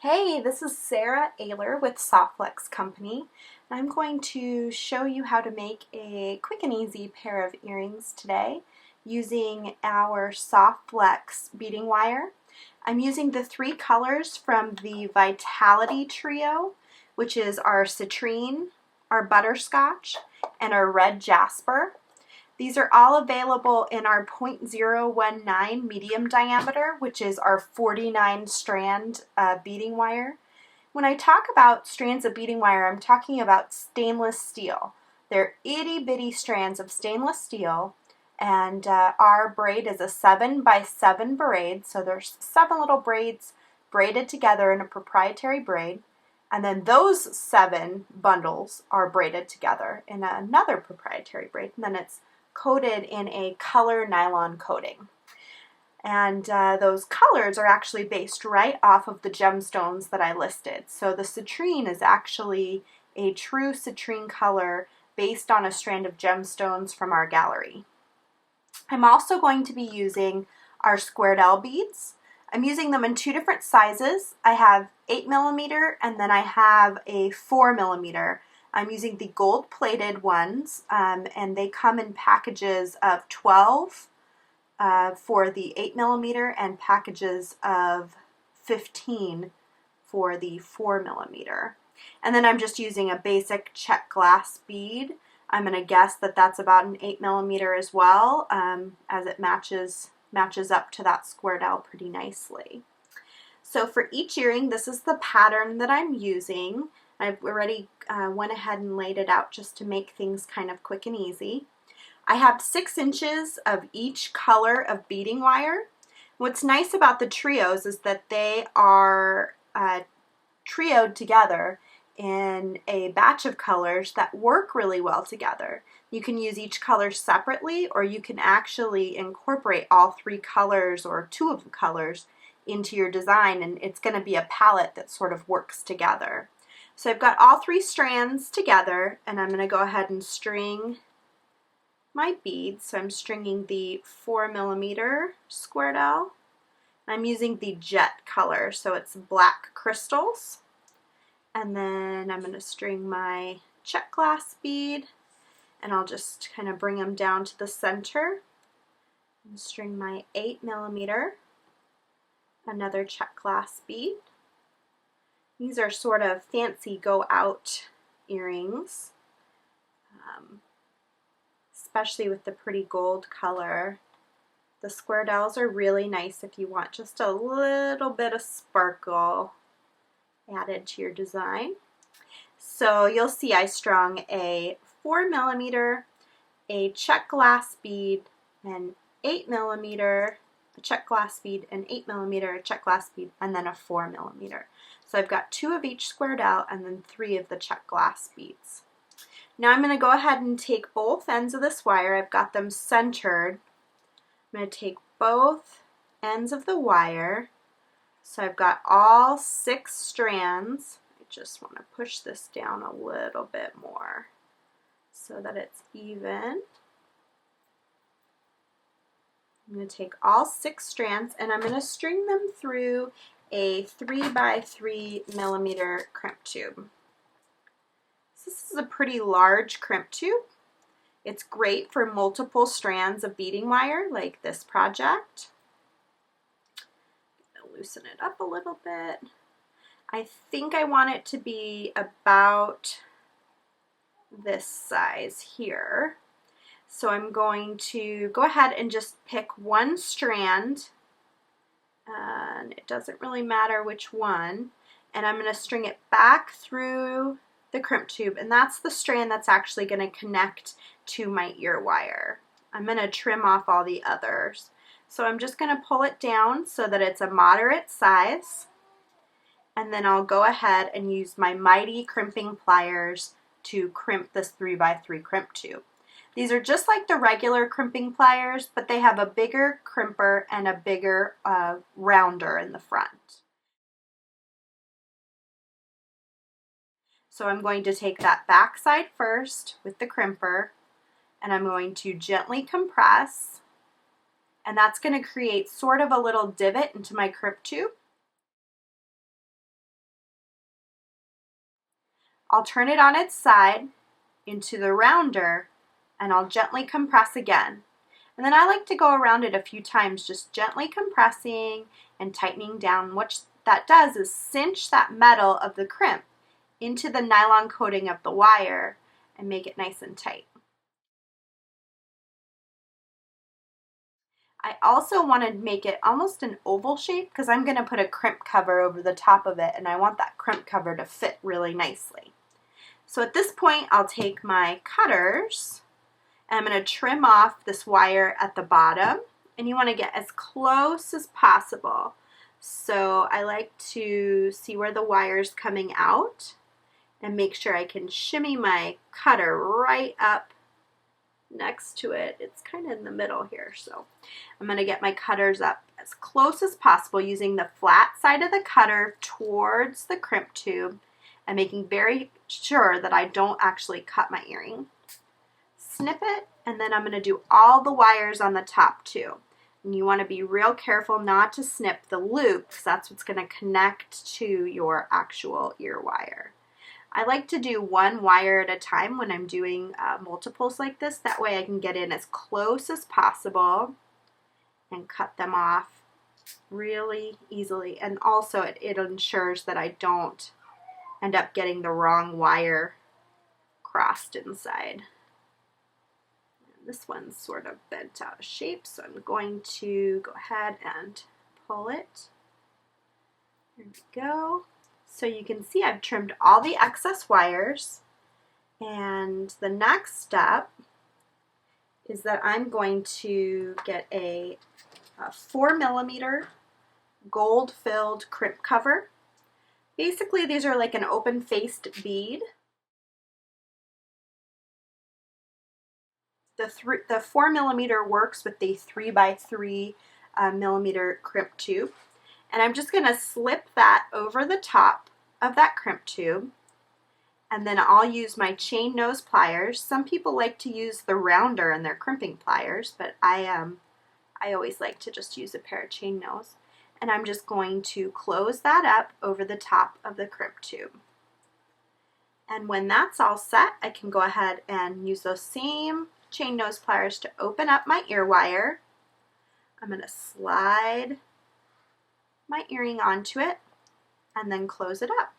Hey, this is Sara with Soft Flex Company. I'm going to show you how to make a quick and easy pair of earrings today using our Soft Flex Beading Wire. I'm using the three colors from the Vitality Trio, which is our citrine, our butterscotch, and our red jasper. These are all available in our .019 medium diameter, which is our 49 strand beading wire. When I talk about strands of beading wire, I'm talking about stainless steel. They're itty bitty strands of stainless steel, and our braid is a 7x7 braid, so there's 7 little braids braided together in a proprietary braid, and then those 7 bundles are braided together in another proprietary braid, and then it's coated in a color nylon coating. And those colors are actually based right off of the gemstones that I listed. So the citrine is actually a true citrine color based on a strand of gemstones from our gallery. I'm also going to be using our Squaredelle beads. I'm using them in 2 different sizes. I have 8mm and then I have a 4mm. I'm using the gold-plated ones, and they come in packages of 12 for the 8mm and packages of 15 for the 4mm. And then I'm just using a basic Czech Glass bead. I'm going to guess that that's about an 8mm as well, as it matches up to that Squaredelle pretty nicely. So for each earring, this is the pattern that I'm using. I've already went ahead and laid it out just to make things kind of quick and easy. I have 6 inches of each color of beading wire. What's nice about the trios is that they are trioed together in a batch of colors that work really well together. You can use each color separately, or you can actually incorporate all 3 colors or 2 of the colors into your design, and it's going to be a palette that sort of works together. So I've got all 3 strands together, and I'm going to go ahead and string my beads. So I'm stringing the 4mm Squaredelle. I'm using the jet color, so it's black crystals. And then I'm going to string my Czech Glass bead, and I'll just kind of bring them down to the center. And string my 8mm, another Czech Glass bead. These are sort of fancy go-out earrings, especially with the pretty gold color. The Squaredelles are really nice if you want just a little bit of sparkle added to your design. So you'll see I strung a 4mm, a Czech Glass bead, an 8mm, a Czech Glass bead, an 8mm, a Czech Glass bead, and then a 4mm. So I've got 2 of each Squaredelle and then 3 of the Czech Glass beads. Now I'm going to go ahead and take both ends of this wire. I've got them centered. I'm going to take both ends of the wire. So I've got all 6 strands. I just want to push this down a little bit more so that it's even. I'm going to take all 6 strands and I'm going to string them through a 3x3mm crimp tube. So this is a pretty large crimp tube. It's great for multiple strands of beading wire like this project. I'm going to loosen it up a little bit. I think I want it to be about this size here. So I'm going to go ahead and just pick one strand, and it doesn't really matter which one, and I'm going to string it back through the crimp tube, and that's the strand that's actually going to connect to my ear wire. I'm going to trim off all the others. So I'm just going to pull it down so that it's a moderate size, and then I'll go ahead and use my mighty crimping pliers to crimp this 3x3 crimp tube. These are just like the regular crimping pliers, but they have a bigger crimper and a bigger rounder in the front. So I'm going to take that back side first with the crimper, and I'm going to gently compress, and that's going to create sort of a little divot into my crimp tube. I'll turn it on its side into the rounder, and I'll gently compress again. And then I like to go around it a few times, just gently compressing and tightening down. What that does is cinch that metal of the crimp into the nylon coating of the wire and make it nice and tight. I also want to make it almost an oval shape because I'm going to put a crimp cover over the top of it, and I want that crimp cover to fit really nicely. So at this point, I'll take my cutters and I'm going to trim off this wire at the bottom, and you want to get as close as possible. So I like to see where the wire's coming out and make sure I can shimmy my cutter right up next to it. It's kind of in the middle here, so I'm going to get my cutters up as close as possible using the flat side of the cutter towards the crimp tube and making very sure that I don't actually cut my earring. Snip it, and then I'm going to do all the wires on the top too. And you want to be real careful not to snip the loop because that's what's going to connect to your actual ear wire. I like to do one wire at a time when I'm doing multiples like this. That way I can get in as close as possible and cut them off really easily. And also it ensures that I don't end up getting the wrong wire crossed inside. And this one's sort of bent out of shape, so I'm going to go ahead and pull it. There we go. So you can see I've trimmed all the excess wires, and the next step is that I'm going to get a 4mm gold-filled crimp cover. Basically, these are like an open-faced bead. The 4mm works with the 3x3 millimeter crimp tube. And I'm just going to slip that over the top of that crimp tube, and then I'll use my chain nose pliers. Some people like to use the rounder in their crimping pliers, but I always like to just use a pair of chain nose. And I'm just going to close that up over the top of the crimp tube. And when that's all set, I can go ahead and use those same chain nose pliers to open up my ear wire. I'm going to slide my earring onto it and then close it up.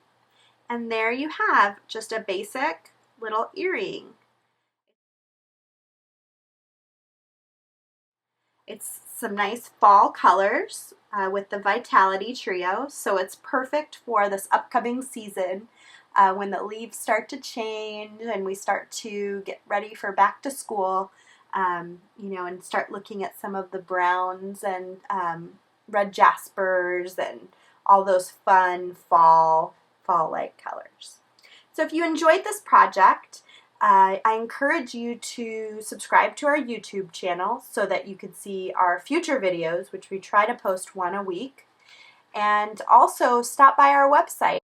And there you have just a basic little earring. It's some nice fall colors with the Vitality Trio, so it's perfect for this upcoming season when the leaves start to change and we start to get ready for back to school, you know, and start looking at some of the browns and red jaspers and all those fun fall-like colors. So if you enjoyed this project, I encourage you to subscribe to our YouTube channel so that you can see our future videos, which we try to post one a week, and also stop by our website.